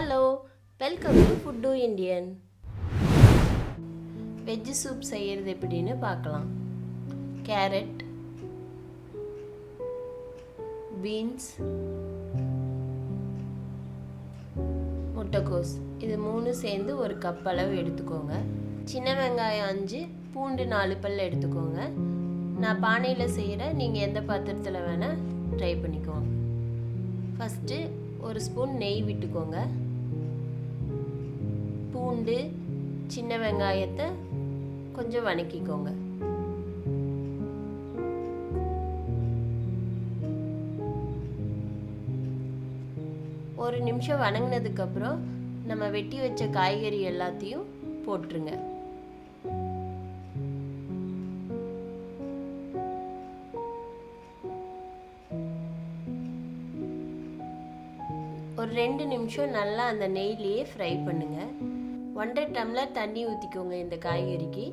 Hello, welcome to food Indian. Veg soup செய்கிறது எப்படின்னு பார்க்கலாம். கேரட், பீன்ஸ், முட்டைக்கோஸ் இது 3 சேர்ந்து ஒரு கப் அளவு எடுத்துக்கோங்க. சின்ன வெங்காயம் 5, பூண்டு 4 பல் எடுத்துக்கோங்க. நான் பானையில் செய்கிறேன், நீங்கள் எந்த பாத்திரத்தில் வேணால் ட்ரை பண்ணிக்கோங்க. ஃபஸ்ட்டு ஒரு ஸ்பூன் நெய் விட்டுக்கோங்க. பூண்டு, சின்ன வெங்காயத்தை கொஞ்சம் வணக்கிக்கோங்க. ஒரு நிமிஷம் வணங்கினதுக்கப்புறம் நம்ம வெட்டி வச்ச காய்கறி எல்லாத்தையும் போட்டுருங்க. ஒரு 2 நிமிஷம் நல்லா அந்த நெய்லேயே ஃப்ரை பண்ணுங்க. 1.5 டம்ளர் தண்ணி ஊற்றிக்கோங்க. இந்த காய்கறிக்கு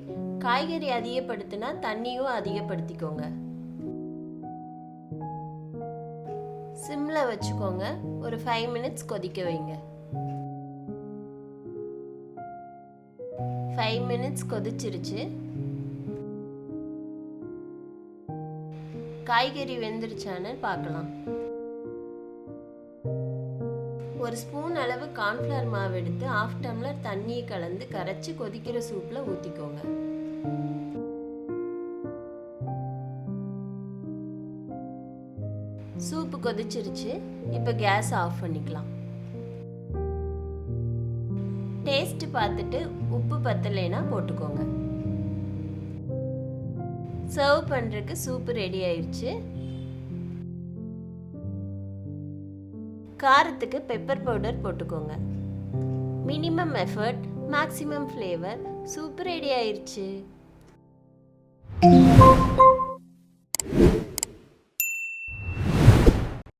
காய்கறி அதிகப்படுத்தினா தண்ணியும் அதிகப்படுத்திக்கோங்க. சிம்மில் வச்சுக்கோங்க. ஒரு 5 மினிட்ஸ் கொதிக்க வைங்க. 5 மினிட்ஸ் கொதிச்சிருச்சு. காய்கறி வெந்துருச்சான்னு பார்க்கலாம். ஒரு ஸ்பூன் அளவு கார்ன்ஃப்ளவர் மாவு எடுத்து 1/2 டம்ளர் தண்ணியை கலந்து கரைச்சி கொதிக்கிற சூப்பில் ஊற்றிக்கோங்க. சூப்பு கொதிச்சிருச்சு. இப்போ கேஸ் ஆஃப் பண்ணிக்கலாம். டேஸ்ட் பார்த்துட்டு உப்பு பத்தலைன்னா போட்டுக்கோங்க. சர்வ் பண்ணுறதுக்கு சூப்பு ரெடி ஆயிடுச்சு. காரத்துக்கு பெப்பர் பவுடர் போட்டுக்கோங்க. Minimum effort, maximum flavour. Super ready ஆயிடுச்சு.